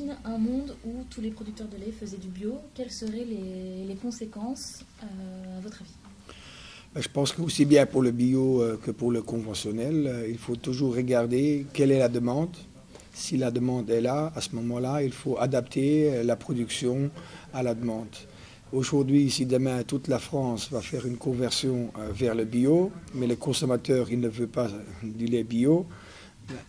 imagine un monde où tous les producteurs de lait faisaient du bio. Quelles seraient les conséquences, à votre avis? Je pense qu'aussi bien pour le bio que pour le conventionnel, il faut toujours regarder quelle est la demande. Si la demande est là, à ce moment-là, il faut adapter la production à la demande. Aujourd'hui, si demain toute la France va faire une conversion vers le bio, mais le consommateur il ne veut pas du lait bio,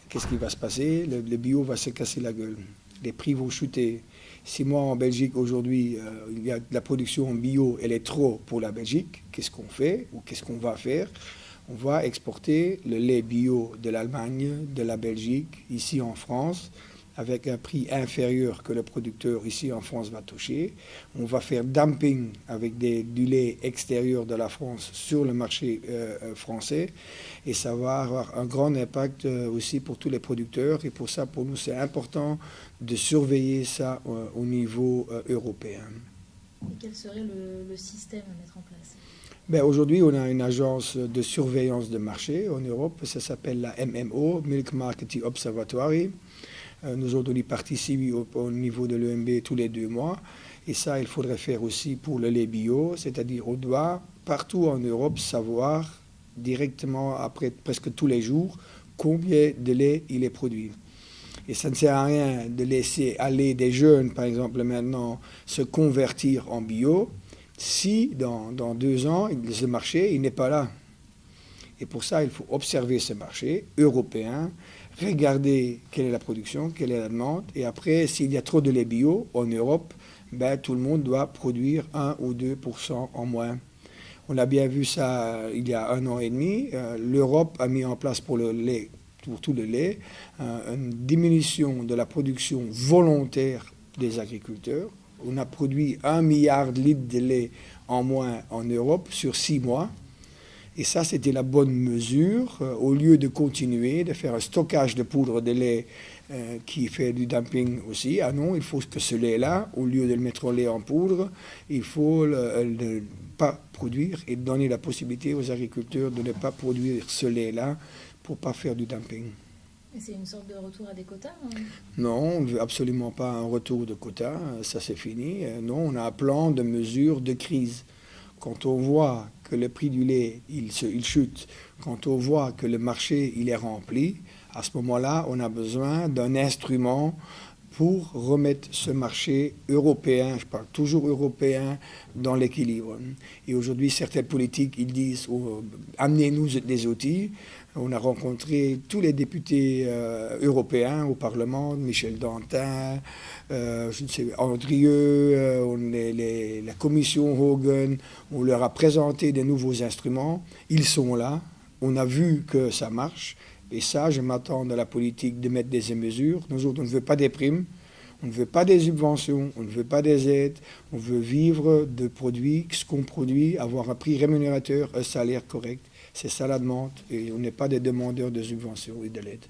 qu'est-ce qui va se passer? Le bio va se casser la gueule. Les prix vont chuter. Si moi en Belgique aujourd'hui, il y a de la production en bio, elle est trop pour la Belgique, qu'est-ce qu'on fait ou qu'est-ce qu'on va faire? On va exporter le lait bio de l'Allemagne, de la Belgique, ici en France, avec un prix inférieur que le producteur ici en France va toucher. On va faire dumping avec du lait extérieur de la France sur le marché français. Et ça va avoir un grand impact aussi pour tous les producteurs. Et pour ça, pour nous, c'est important de surveiller ça au niveau européen. Et quel serait le système à mettre en place? Aujourd'hui, on a une agence de surveillance de marché en Europe. Ça s'appelle la MMO, Milk Marketing Observatory. Nous autres, on y participe au niveau de l'EMB tous les 2 mois. Et ça, il faudrait faire aussi pour le lait bio. C'est-à-dire, on doit, partout en Europe, savoir directement, après presque tous les jours, combien de lait il est produit. Et ça ne sert à rien de laisser aller des jeunes, par exemple, maintenant, se convertir en bio, si dans 2 ans, ce marché, il n'est pas là. Et pour ça, il faut observer ce marché européen, regarder quelle est la production, quelle est la demande, et après, s'il y a trop de lait bio en Europe, tout le monde doit produire 1 ou 2% en moins. On a bien vu ça il y a 1 an et demi. L'Europe a mis en place pour le lait, pour tout le lait, une diminution de la production volontaire des agriculteurs. On a produit 1 milliard de litres de lait en moins en Europe sur 6 mois. Et ça, c'était la bonne mesure. Au lieu de continuer, de faire un stockage de poudre de lait qui fait du dumping aussi. Ah non, il faut que ce lait-là, au lieu de le mettre au lait en poudre, il faut ne pas produire et donner la possibilité aux agriculteurs de ne pas produire ce lait-là pour ne pas faire du dumping. Et c'est une sorte de retour à des quotas, hein? Non, on ne veut absolument pas un retour de quotas, ça c'est fini. Non, on a un plan de mesure de crise. Quand on voit que le prix du lait, il chute, quand on voit que le marché, il est rempli, à ce moment-là, on a besoin d'un instrument pour remettre ce marché européen, je parle toujours européen, dans l'équilibre. Et aujourd'hui, certaines politiques, ils disent amenez-nous des outils. On a rencontré tous les députés européens au Parlement, Michel Dantin, je ne sais, Andrieux, la commission Hogan, on leur a présenté des nouveaux instruments. Ils sont là, on a vu que ça marche. Et ça, je m'attends de la politique de mettre des mesures. Nous autres, on ne veut pas des primes, on ne veut pas des subventions, on ne veut pas des aides. On veut vivre de produits, ce qu'on produit, avoir un prix rémunérateur, un salaire correct. C'est ça la demande. Et on n'est pas des demandeurs de subventions et de l'aide.